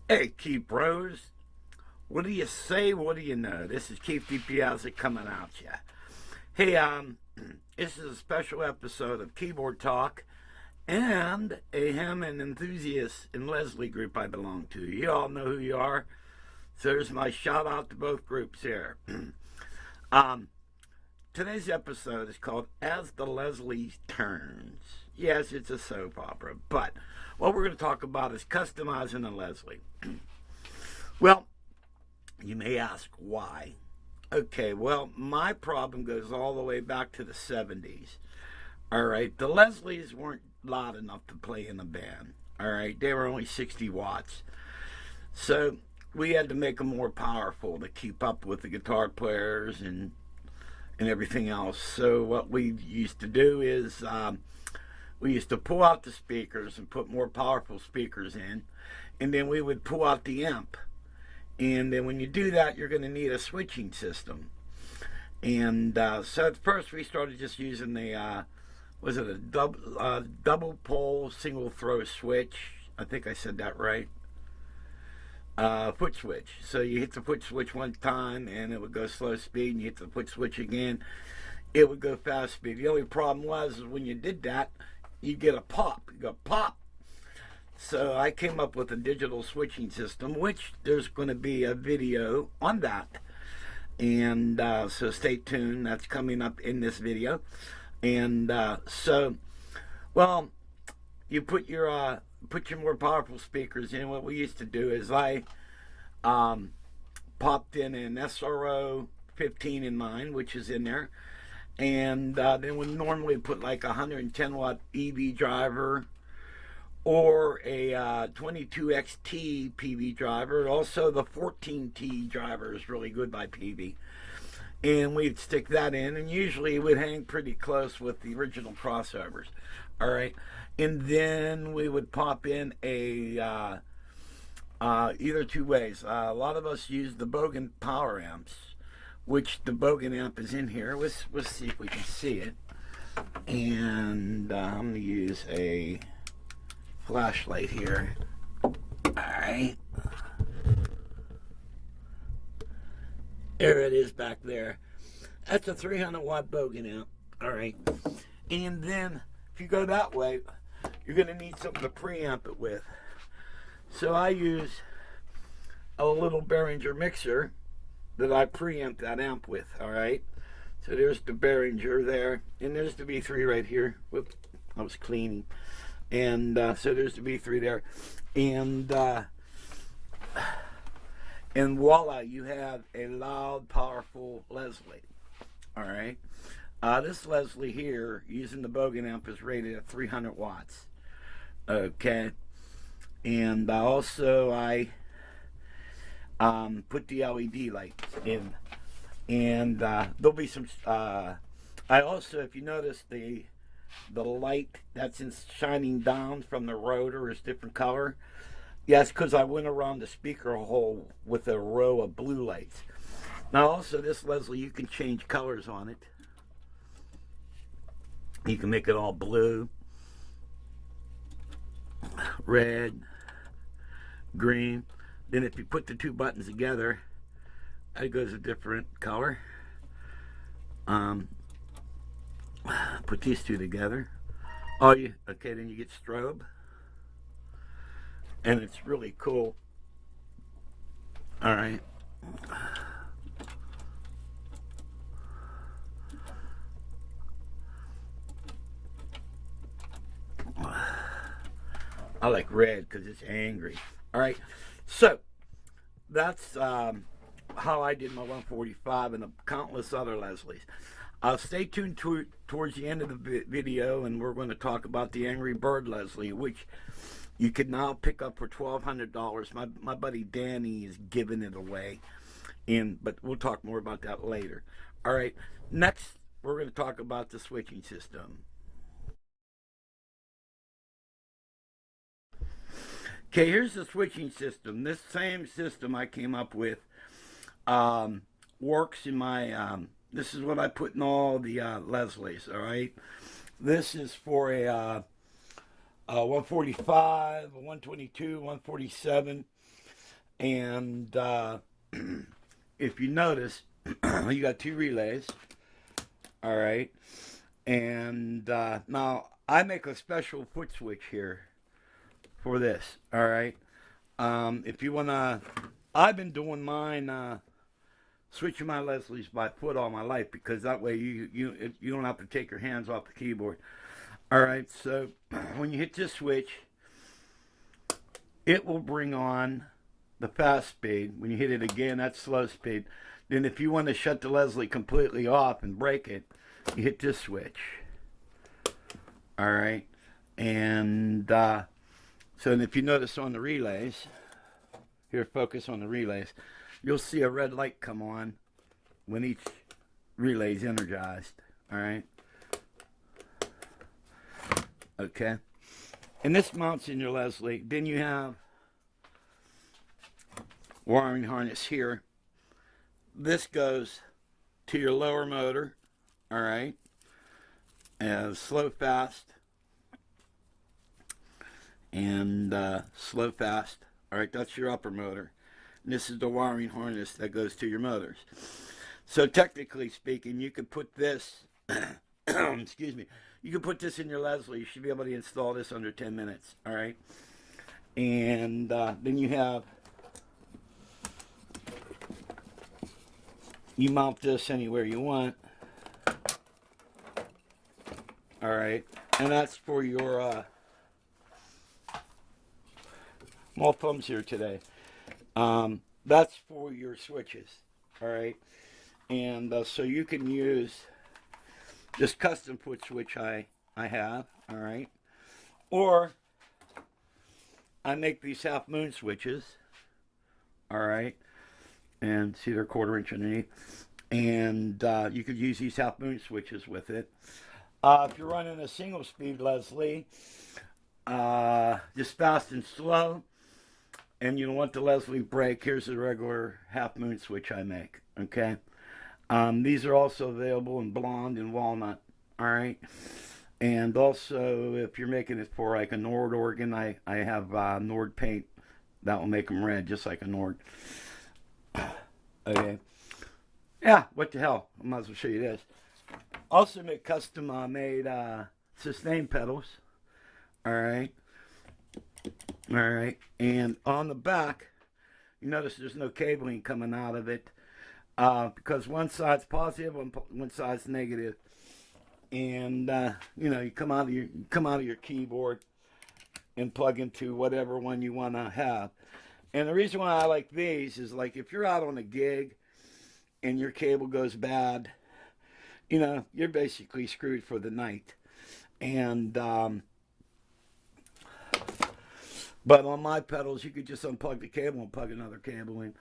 Hey, Keith Bros. What do you say? What do you know? This is Keith DiPiazza coming out ya. Hey, this is a special episode of Keyboard Talk and a Hammond enthusiast and Leslie group I belong to. You all know who you are. So there's my shout out to both groups here. um, Today's episode is called As the Leslie Turns. Yes, it's a soap opera, but what we're going to talk about is customizing a Leslie. Well, you may ask why. Okay, well, my problem goes all the way back to the 70s. All right, the Leslies weren't loud enough to play in a band. All right, they were only 60 watts. So we had to make them more powerful to keep up with the guitar players and everything else. So what we used to do is we used to pull out the speakers and put more powerful speakers in, and then we would pull out the amp. And then when you do that, you're going to need a switching system. And so at first we started just using the, was it a double pole single throw switch? I think I said that right. Foot switch. So you hit the foot switch one time and it would go slow speed, and you hit the foot switch again, it would go fast speed. The only problem was when you did that, you get a pop. You go pop. So I came up with a digital switching system, which there's going to be a video on that. And so stay tuned. That's coming up in this video. And well, you put your more powerful speakers in. What we used to do is I popped in an SRO 15 in mine, which is in there. And then we normally put like a 110 watt EV driver or a 22XT Peavey driver. Also, the 14T driver is really good by Peavey. And we'd stick that in, and usually it would hang pretty close with the original crossovers. All right. And then we would pop in a either two ways. A lot of us use the Bogan power amps, which the Bogan amp is in here. Let's see if we can see it. And I'm going to use a flashlight here. Alright. There it is back there. That's a 300 watt Bogan amp. Alright. And then, if you go that way, you're going to need something to preamp it with. So I use a little Behringer mixer that I preamp that amp with. Alright. So there's the Behringer there. And there's the V3 right here. Whoops. I was cleaning. And so there's the V3 there. And voila, you have a loud, powerful Leslie. All right. This Leslie here, using the Bogan amp, is rated at 300 watts. Okay. And also I put the LED lights in. And there'll be some... I also, if you notice, the light that's shining down from the rotor is different color. Yes, because I went around the speaker hole with a row of blue lights. Now also this Leslie, you can change colors on it. You can make it all blue, red, green. Then if you put the two buttons together, it goes a different color. Put these two together. Okay, then you get strobe. And it's really cool. Alright. I like red because it's angry. Alright. So, that's how I did my 145 and countless other Leslies. Stay tuned towards the end of the video, and we're going to talk about the Angry Bird Leslie, which you can now pick up for $1,200. My buddy Danny is giving it away, but we'll talk more about that later. All right, next we're going to talk about the switching system. Okay, here's the switching system. This same system I came up with works in my... this is what I put in all the Leslies, all right? This is for a 145, a 122, 147, And if you notice, you got two relays. All right. And now I make a special foot switch here for this. All right. If you want to, I've been doing mine, switching my Leslies by foot all my life, because that way you don't have to take your hands off the keyboard. All right. So when you hit this switch, it will bring on the fast speed. When you hit it again, that's slow speed. Then if you want to shut the Leslie completely off and break it, you hit this switch. All right. And so if you notice on the relays, here, focus on the relays, you'll see a red light come on when each relay is energized. All right. Okay. And this mounts in your Leslie. Then you have wiring harness here. This goes to your lower motor. All right. And slow fast. And slow fast. All right, that's your upper motor. And this is the wiring harness that goes to your motors. So technically speaking, you could put this, excuse me, you can put this in your Leslie. You should be able to install this under 10 minutes. All right. And then you mount this anywhere you want. All right. And that's for your, more thumbs here today. That's for your switches. All right. And so you can use this custom foot switch I have. All right. Or I make these half moon switches. All right. And see, they're 1/4 inch underneath. And you could use these half moon switches with it. If you're running a single speed Leslie, just fast and slow, and you don't want the Leslie break, here's a regular half moon switch I make. Okay. These are also available in blonde and walnut. All right. And also, if you're making it for like a Nord organ, I have Nord paint that will make them red, just like a Nord. Okay. Yeah, what the hell? I might as well show you this. Also make custom made sustain pedals. All right. All right. And on the back, you notice there's no cabling coming out of it, because one side's positive, one side's negative. And you come out of your keyboard and plug into whatever one you want to have. And the reason why I like these is, like, if you're out on a gig and your cable goes bad, you're basically screwed for the night. And but on my pedals, you could just unplug the cable and plug another cable in.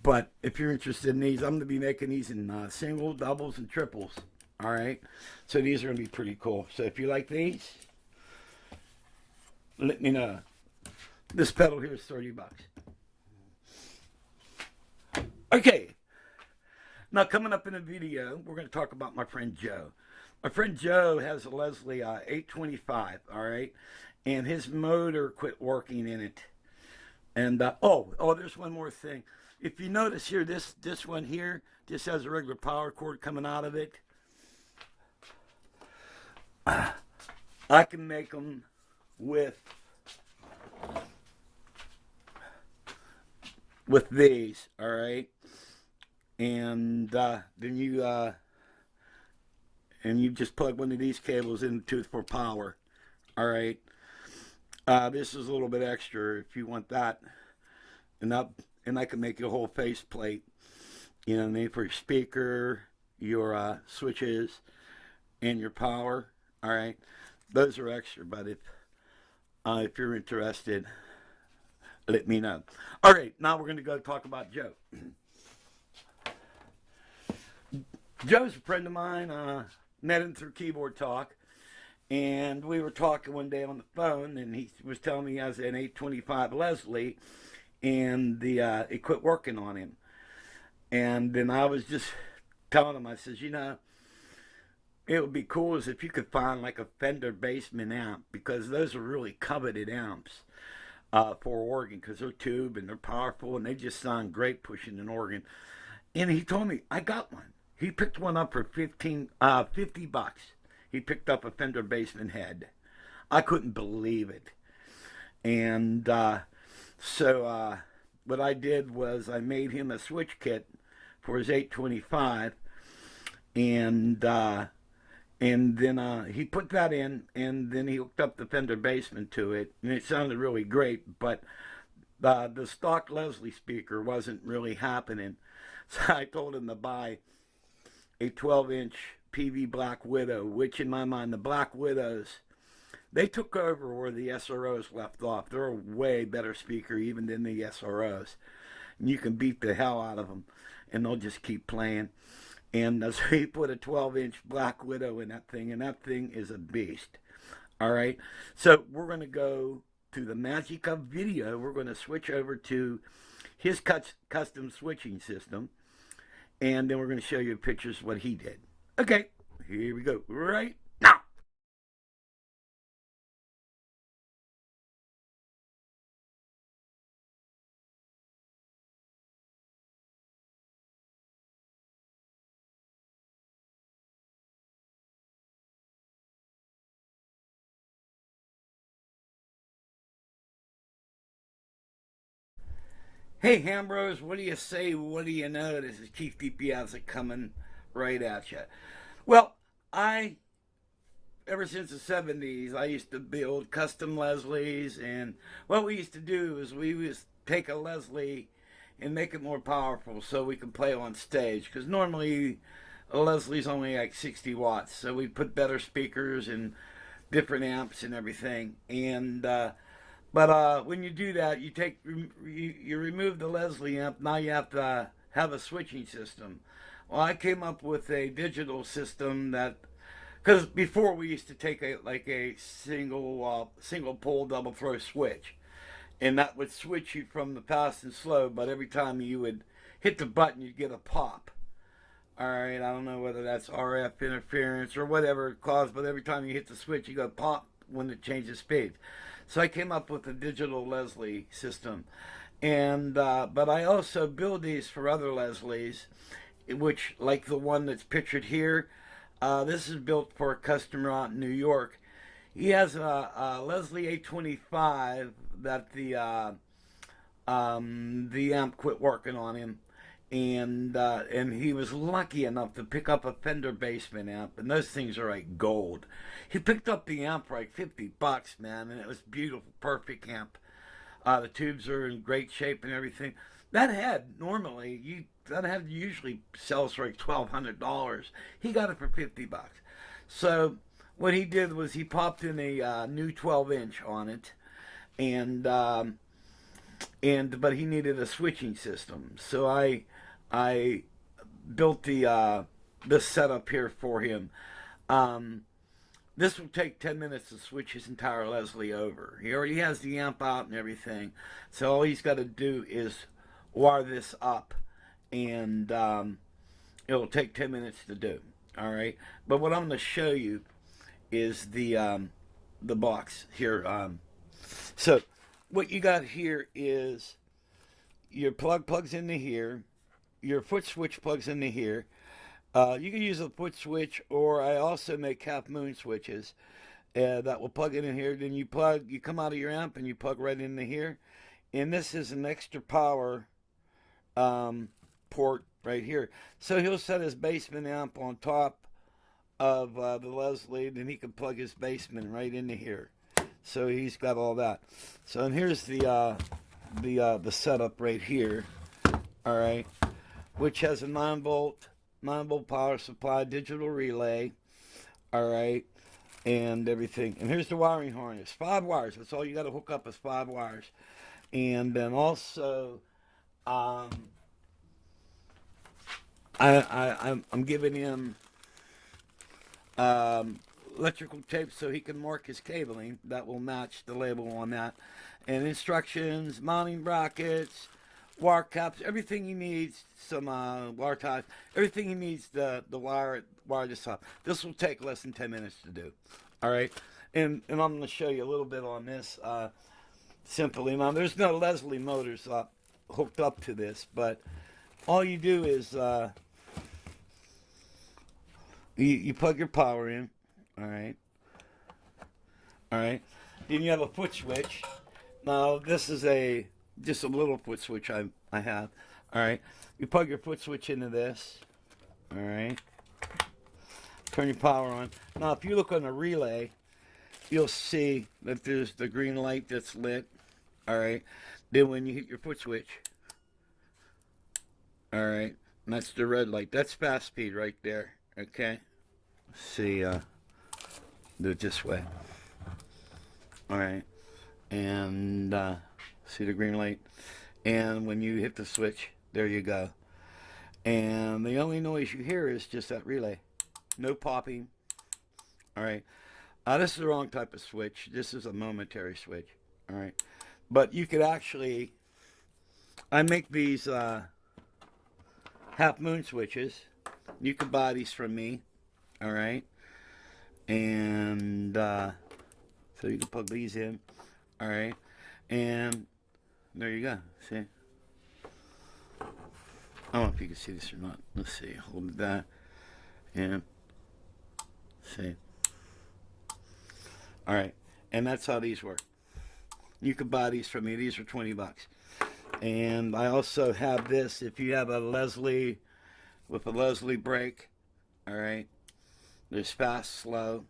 But if you're interested in these, I'm going to be making these in singles, doubles, and triples. All right. So these are going to be pretty cool. So if you like these, let me know. This pedal here is $30. Okay. Now, coming up in the video, we're going to talk about my friend Joe. My friend Joe has a Leslie 825, all right? And his motor quit working in it. And, there's one more thing. If you notice here, this one here just has a regular power cord coming out of it. I can make them with these, all right? And then you just plug one of these cables into it for power. All right. This is a little bit extra if you want that, and I can make you a whole face plate. You know what I mean, for your speaker, your switches, and your power. All right. Those are extra, but if you're interested, let me know. All right. Now we're going to go talk about Joe. Joe's a friend of mine. Met him through Keyboard Talk, and we were talking one day on the phone, and he was telling me he has an 825 Leslie, and it quit working on him. And then I was just telling him, I says, it would be cool as if you could find like a Fender Bassman amp, because those are really coveted amps. for organ, because they're tube and they're powerful and they just sound great pushing an organ. And he told me, I got one. He picked one up for $50. He picked up a Fender Bassman head. I couldn't believe it. And so what I did was I made him a switch kit for his 825, and then he put that in, and then he hooked up the Fender Bassman to it, and it sounded really great. But the stock Leslie speaker wasn't really happening, so I told him to buy a 12-inch Peavey Black Widow, which in my mind, the Black Widows, they took over where the SROs left off. They're a way better speaker even than the SROs. And you can beat the hell out of them, and they'll just keep playing. And so he put a 12-inch Black Widow in that thing, and that thing is a beast. All right? So we're going to go to the magic of video. We're going to switch over to his custom switching system, and then we're going to show you pictures of what he did. Okay, here we go. Right now. Hey, Hambros, what do you say? What do you know? This is Keith DiPiazza coming right at you. Well, ever since the 70s, I used to build custom Leslies, and what we used to do is we would take a Leslie and make it more powerful so we could play on stage, because normally a Leslie's only like 60 watts, so we put better speakers and different amps and everything. And but when you do that, you remove the Leslie amp. Now you have to have a switching system. Well, I came up with a digital system that, because before we used to take a single pole double throw switch, and that would switch you from the fast and slow. But every time you would hit the button, you'd get a pop. All right, I don't know whether that's RF interference or whatever it caused, but every time you hit the switch, you go pop when it changes speed. So I came up with a digital Leslie system, and but I also build these for other Leslies, which, like the one that's pictured here, this is built for a customer out in New York. He has a Leslie 825 that the amp quit working on him, and he was lucky enough to pick up a Fender Bassman amp, and those things are like gold. He picked up the amp for like $50, man, and it was beautiful, perfect amp. The tubes are in great shape and everything. That head usually sells for like $1,200. He got it for $50. So what he did was he popped in a new 12-inch on it, and but he needed a switching system. So I built this setup here for him. This will take 10 minutes to switch his entire Leslie over. He already has the amp out and everything, so all he's got to do is wire this up, and it'll take 10 minutes to do. All right, but what I'm going to show you is the box here. So what you got here is your plugs into here, your foot switch plugs into here. You can use a foot switch, or I also make half moon switches that will plug in here. Then you come out of your amp and you plug right into here. And this is an extra power port right here. So he'll set his Bassman amp on top of the Leslie, then he can plug his Bassman right into here. So he's got all that. So and here's the setup right here. All right, which has a 9-volt power supply, digital relay. All right, and everything. And here's the wiring harness. 5 wires. That's all you got to hook up is 5 wires. And then also, I'm giving him electrical tape so he can mark his cabling that will match the label on that, and instructions, mounting brackets, wire caps, everything he needs, some wire ties, everything he needs to wire this up. This will take less than 10 minutes to do. All right, and I'm going to show you a little bit on this. simply. Now, there's no Leslie motors hooked up to this, but all you do is you plug your power in, all right, all right. Then you have a foot switch. Now, this is just a little foot switch I have, all right. You plug your foot switch into this, all right. Turn your power on. Now, if you look on the relay, you'll see that there's the green light that's lit. All right. Then when you hit your foot switch, all right, and that's the red light. That's fast speed right there. Okay. See, do it this way. All right. And see the green light. And when you hit the switch, there you go. And the only noise you hear is just that relay. No popping. All right. This is the wrong type of switch. This is a momentary switch. All right. But you could actually, I make these half moon switches. You can buy these from me. All right. And so you can plug these in. All right. And there you go. See? I don't know if you can see this or not. Let's see. Hold that. And see. All right. And that's how these work. You can buy these from me. These are $20. And I also have this. If you have a Leslie with a Leslie brake, all right. There's fast, slow,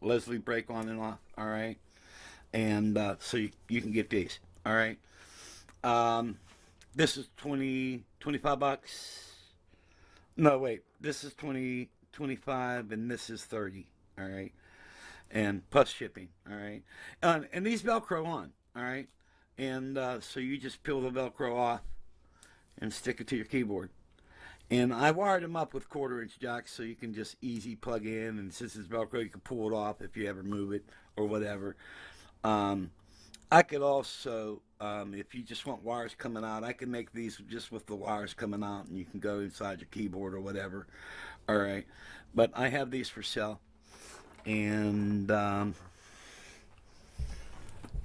Leslie brake on and off, all right. And so you can get these, all right. This is $25. No, wait. This is 25, and this is 30, all right. And plus shipping, all right. And these Velcro on, all right. And so you just peel the Velcro off and stick it to your keyboard. And I wired them up with 1/4-inch jacks so you can just easy plug in. And since it's Velcro, you can pull it off if you ever move it or whatever. I could also, if you just want wires coming out, I can make these just with the wires coming out, and you can go inside your keyboard or whatever. All right. But I have these for sale. And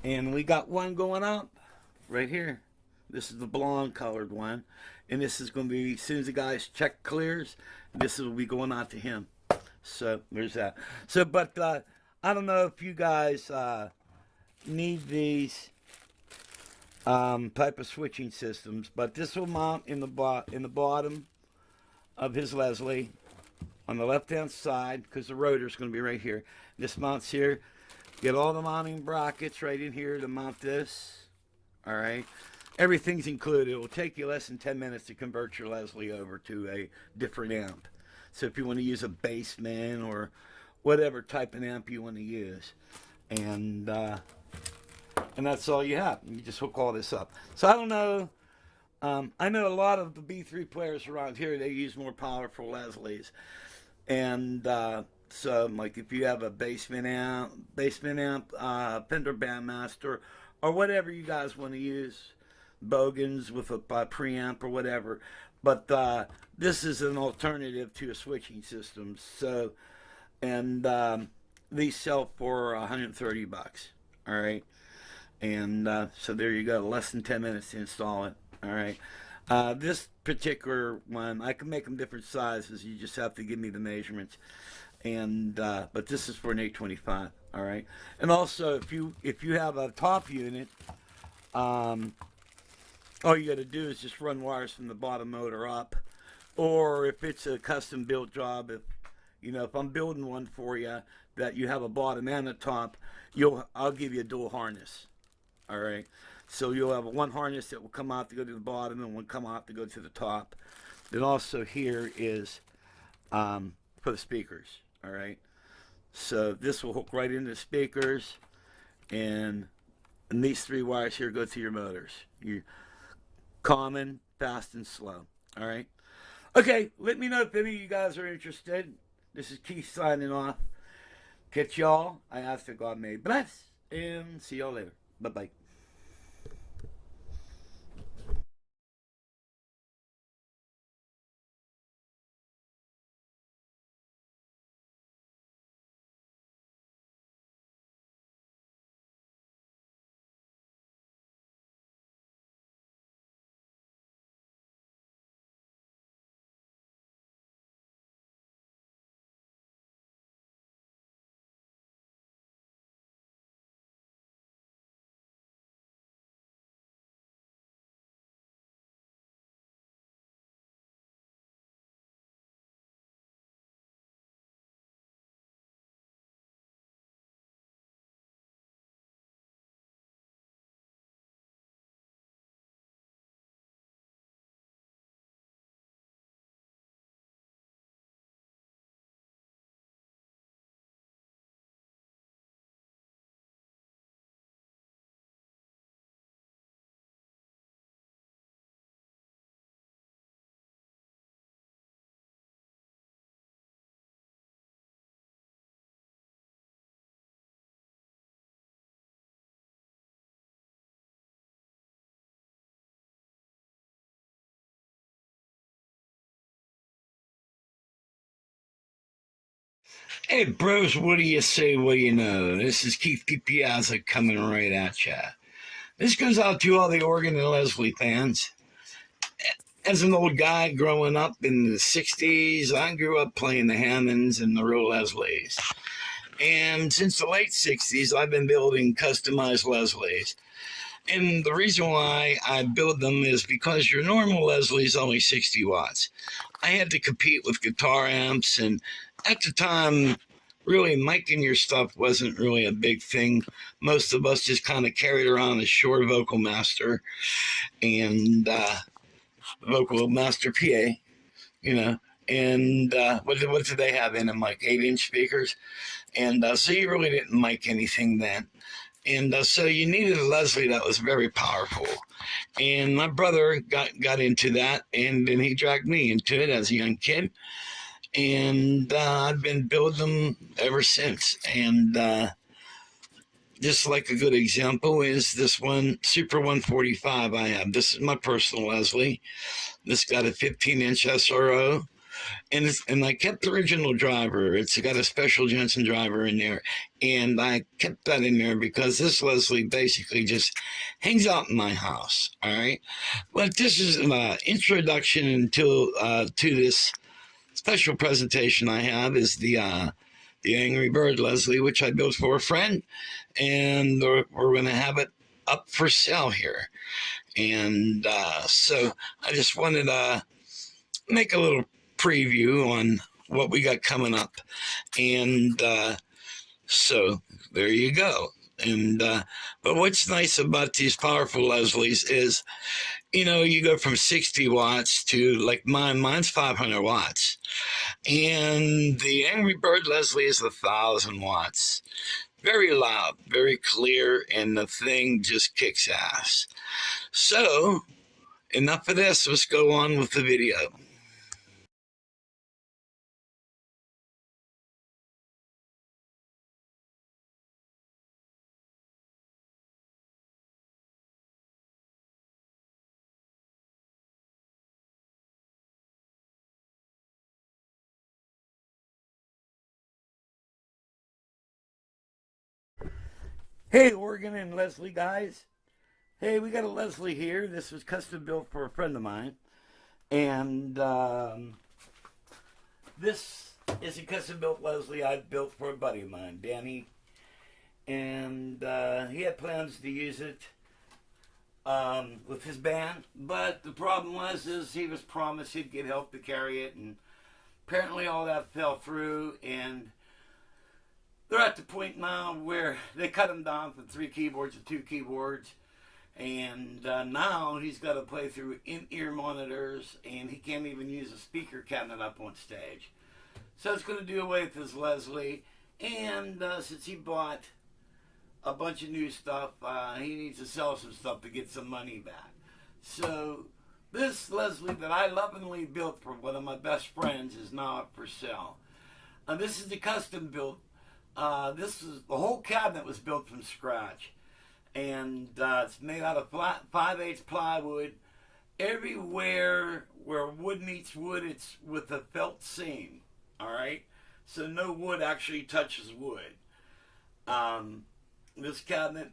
we got one going up right here. This is the blonde colored one. And this is going to be, as soon as the guy's check clears, this will be going out to him. So there's that. So, but I don't know if you guys need these type of switching systems, but this will mount in the bottom of his Leslie on the left-hand side, because the rotor is going to be right here. This mounts here. Get all the mounting brackets right in here to mount this. All right. Everything's included. It will take you less than 10 minutes to convert your Leslie over to a different amp. So if you want to use a Bassman or whatever type of amp you want to use. And that's all you have. You just hook all this up. So I don't know. I know a lot of the B3 players around here, they use more powerful Leslies. And so, like, if you have a Bassman amp, Fender Bandmaster, or whatever you guys want to use, Bogans with a preamp or whatever. But this is an alternative to a switching system. So, and these sell for $130. All right. And so there you go. Less than 10 minutes to install it. All right. This particular one, I can make them different sizes. You just have to give me the measurements. And but this is for an 825. All right. And also, if you have a top unit, all you got to do is just run wires from the bottom motor up. Or if it's a custom built job, if I'm building one for you that you have a bottom and a top, I'll give you a dual harness. All right. So you'll have one harness that will come out to go to the bottom and one come out to go to the top. Then also here is for the speakers. All right. So this will hook right into the speakers, and these 3 wires here go to your motors. Your common, fast, and slow. All right. Okay. Let me know if any of you guys are interested. This is Keith signing off. Catch y'all. I ask that God may bless, and see y'all later. Bye-bye. Hey, bros, what do you say? What do you know? This is Keith DiPiazza coming right at ya. This goes out to all the Organ and Leslie fans. As an old guy growing up in the 60s, I grew up playing the Hammonds and the real Leslies. And since the late 60s, I've been building customized Leslies. And the reason why I build them is because your normal Leslie is only 60 watts. I had to compete with guitar amps, and at the time, really miking your stuff wasn't really a big thing. Most of us just kind of carried around a Shure Vocal Master and Vocal Master PA, you know. And what did they have in them? Like 8-inch speakers. And so you really didn't mic anything then. And so you needed a Leslie that was very powerful. And my brother got into that, and then he dragged me into it as a young kid. And I've been building them ever since. And just like a good example is this one, Super 145 I have. This is my personal Leslie. This got a 15-inch SRO. And I kept the original driver. It's got a special Jensen driver in there. And I kept that in there because this Leslie basically just hangs out in my house. All right. But this is an introduction to this special presentation I have is the Angry Bird Leslie, which I built for a friend. And we're going to have it up for sale here. And so I just wanted to make a little preview on what we got coming up. And so there you go. And but what's nice about these powerful Leslies is, you know, you go from 60 watts to like mine's 500 watts. And the Angry Bird Leslie is 1,000 watts. Very loud, very clear, and the thing just kicks ass. So enough of this, let's go on with the video. Hey, Organ and Leslie guys. Hey, we got a Leslie here. This was custom built for a friend of mine. And this is a custom built Leslie I built for a buddy of mine, Danny. And he had plans to use it with his band. But the problem is he was promised he'd get help to carry it. And apparently all that fell through. And they're at the point now where they cut him down from 3 keyboards to 2 keyboards. And now he's got to play through in-ear monitors, and he can't even use a speaker cabinet up on stage. So it's going to do away with his Leslie. And since he bought a bunch of new stuff, he needs to sell some stuff to get some money back. So this Leslie that I lovingly built for one of my best friends is now up for sale. This is the custom built. This is the whole cabinet was built from scratch, and it's made out of 5/8 plywood. Everywhere where wood meets wood, it's with a felt seam. All right, so no wood actually touches wood. This cabinet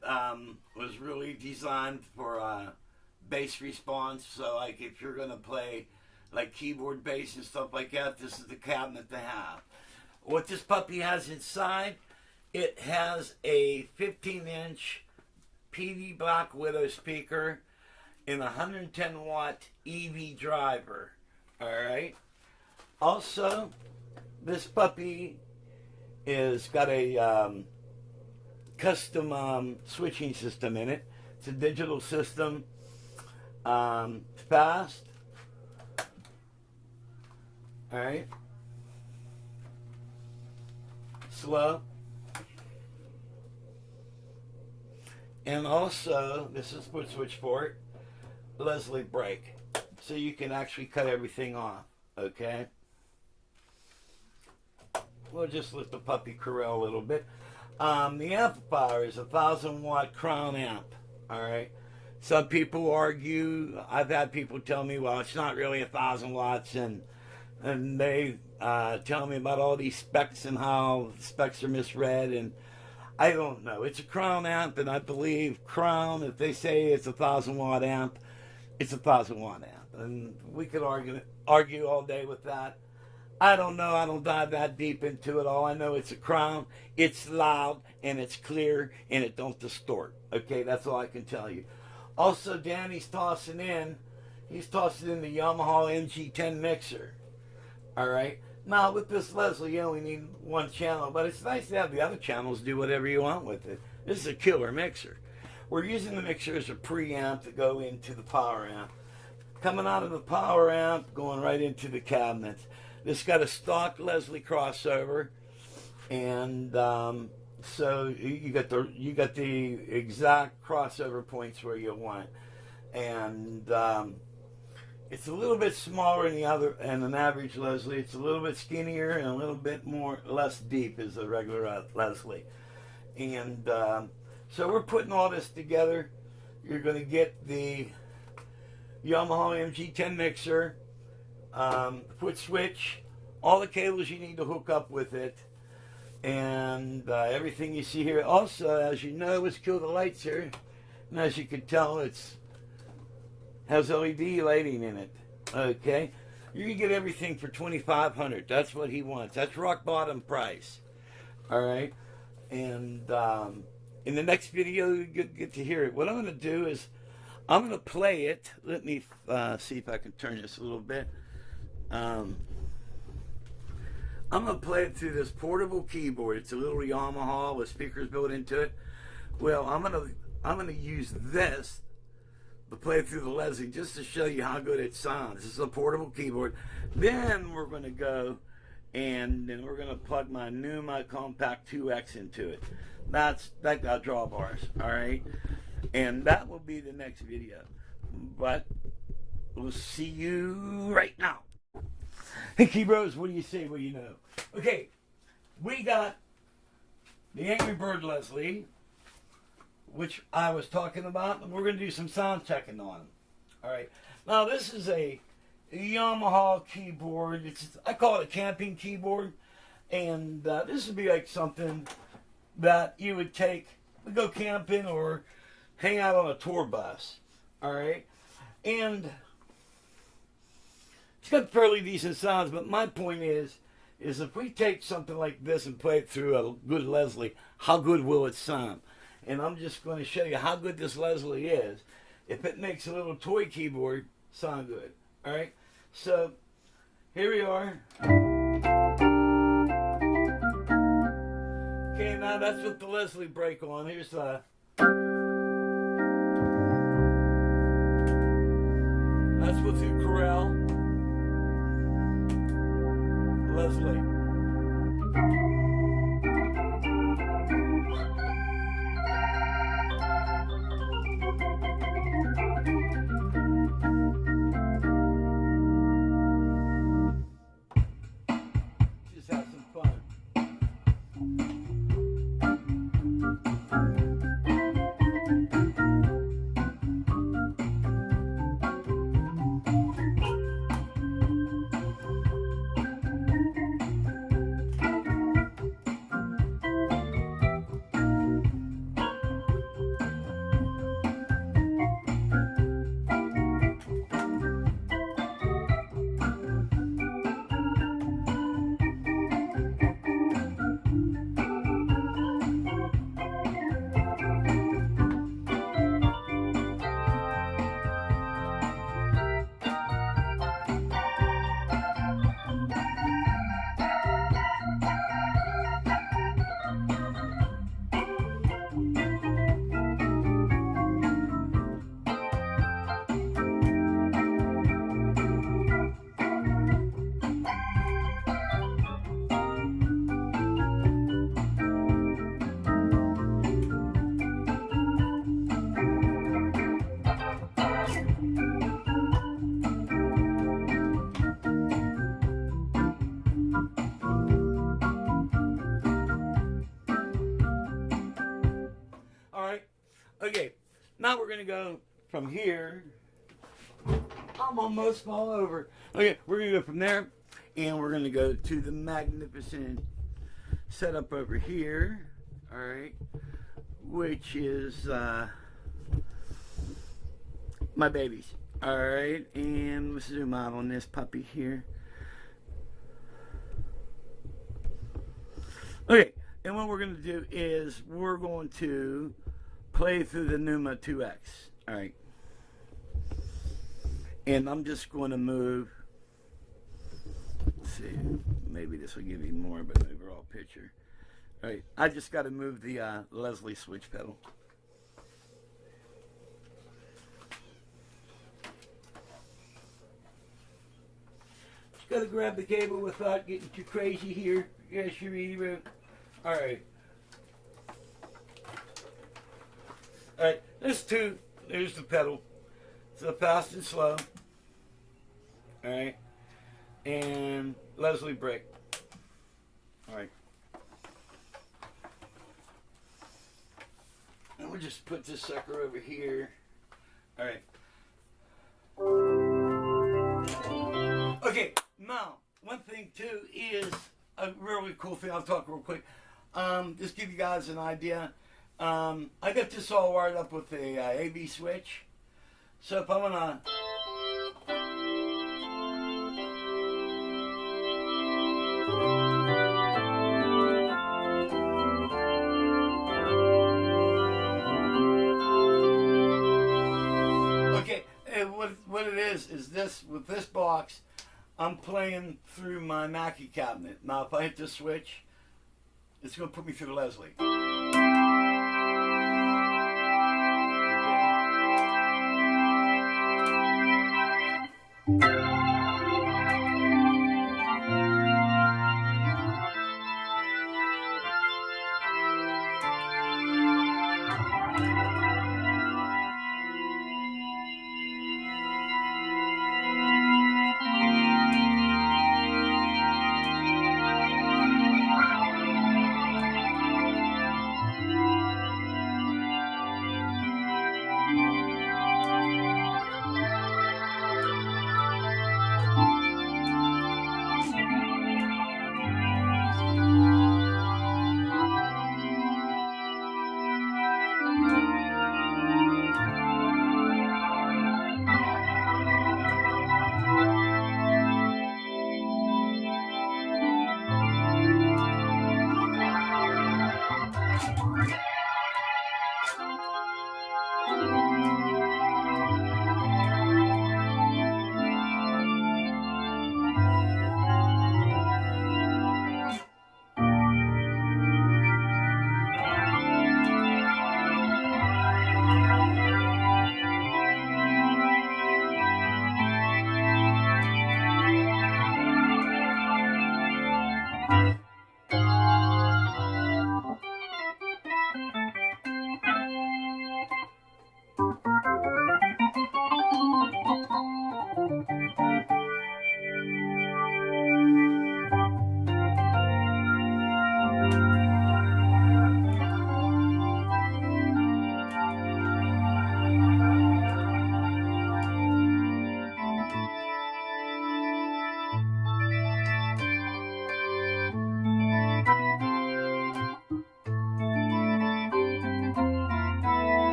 was really designed for bass response. So, like if you're gonna play like keyboard bass and stuff like that, this is the cabinet to have. What this puppy has inside, it has a 15-inch Peavey Black Widow speaker and a 110 watt EV driver. All right. Also, this puppy is got a custom switching system in it. It's a digital system. Fast. All right. Slow. And also, this is foot switch for it, Leslie brake. So you can actually cut everything off, okay? We'll just let the puppy corral a little bit. The amplifier is a 1,000 watt crown amp, all right? Some people argue, I've had people tell me, well, it's not really 1,000 watts, and they telling me about all these specs and how specs are misread, and I don't know. It's a Crown amp, and I believe Crown, if they say it's a 1,000-watt amp, it's a 1,000-watt amp. And we could argue all day with that. I don't know. I don't dive that deep into it. All I know, it's a Crown. It's loud, and it's clear, and it don't distort. Okay, that's all I can tell you. Also, Danny's tossing in the Yamaha MG10 mixer. All right. Now, with this Leslie, you only need one channel, but it's nice to have the other channels do whatever you want with it. This is a killer mixer. We're using the mixer as a preamp to go into the power amp. Coming out of the power amp, going right into the cabinets. This got a stock Leslie crossover, and so you got the exact crossover points where you want, and it's a little bit smaller than an average Leslie. It's a little bit skinnier and a little bit less deep as a regular Leslie. And so we're putting all this together. You're going to get the Yamaha MG10 mixer, foot switch, all the cables you need to hook up with it, and everything you see here. Also, as you know, let's kill the lights here. And as you can tell, has LED lighting in it. Okay, you can get everything for $2,500. That's what he wants. That's rock bottom price. All right, and in the next video you get to hear it. What I'm going to do is I'm going to play it. Let me see if I can turn this a little bit. I'm going to play it through this portable keyboard. It's a little Yamaha with speakers built into it. Well, I'm going to use this to play through the Leslie just to show you how good it sounds. This is a portable keyboard. Then we're going to go and then we're going to plug my Numa Compact 2X into it. That got drawbars, all right? And that will be the next video. But we'll see you right now. Hey, Key Bros, what do you say? What do you know? Okay, we got the Angry Bird Leslie, which I was talking about, and we're going to do some sound checking on. All right. Now, this is a Yamaha keyboard. I call it a camping keyboard, and this would be like something that you would take to go camping or hang out on a tour bus. All right. And it's got fairly decent sounds, but my point is if we take something like this and play it through a good Leslie, how good will it sound? And I'm just going to show you how good this Leslie is if it makes a little toy keyboard sound good. All right, so here we are. Okay, now that's with the Leslie break on. Here's that's with the Corel Leslie. Just have some fun. Okay, now we're going to go from here. I'm almost fall over. Okay, we're going to go from there And we're going to go to the magnificent setup over here. All right. Which is my babies. All right. And let's zoom out on this puppy here. Okay. And what we're going to do is we're going to play through the Numa 2X. All right. And I'm just going to move. Let's see. Maybe this will give you more of an overall picture. All right. I just got to move the Leslie switch pedal. Just got to grab the cable without getting too crazy here. Yes, you're even. All right. All right. There's two. There's the pedal. So fast and slow. All right. And Leslie brake. All right. And we'll just put this sucker over here. All right. Okay. Now, one thing too is a really cool thing. I'll talk real quick. Just give you guys an idea. I got this all wired up with a AV switch. So if I'm gonna okay, and what it is this with this box, I'm playing through my Mackie cabinet. Now if I hit this switch, it's gonna put me through the Leslie.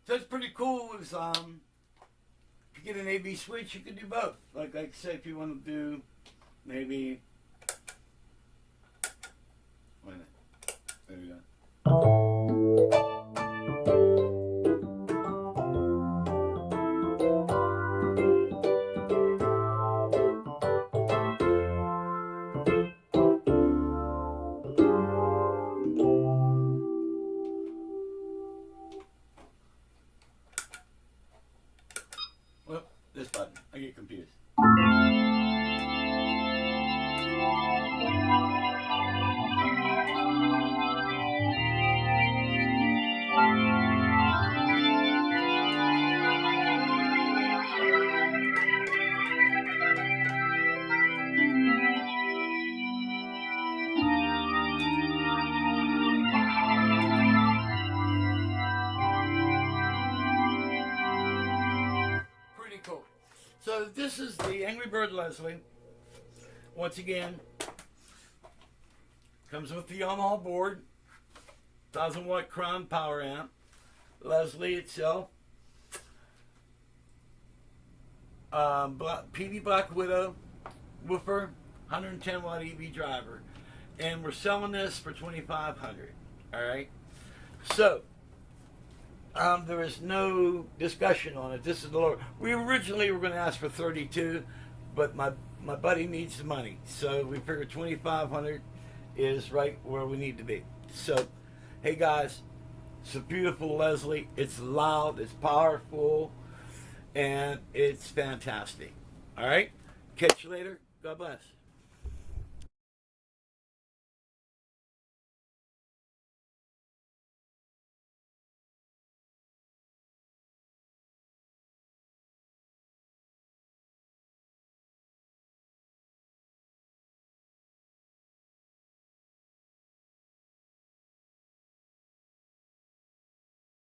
So it's pretty cool. Is if you get an AV switch, you can do both. Like I say, if you want to do maybe, wait a minute. There we go. Well, this button. I get confused. Pretty cool. So this is the Angry Bird Leslie. Once again, comes with the Yamaha board, 1000-watt Crown power amp, Leslie itself, Peavey Black Widow woofer, 110-watt EV driver, and we're selling this for $2,500. All right. So there is no discussion on it. This is the lower. We originally were going to ask for 32, but my buddy needs the money, so we figured 2,500 is right where we need to be. So, hey guys, it's a beautiful Leslie. It's loud, it's powerful, and it's fantastic. All right, catch you later. God bless.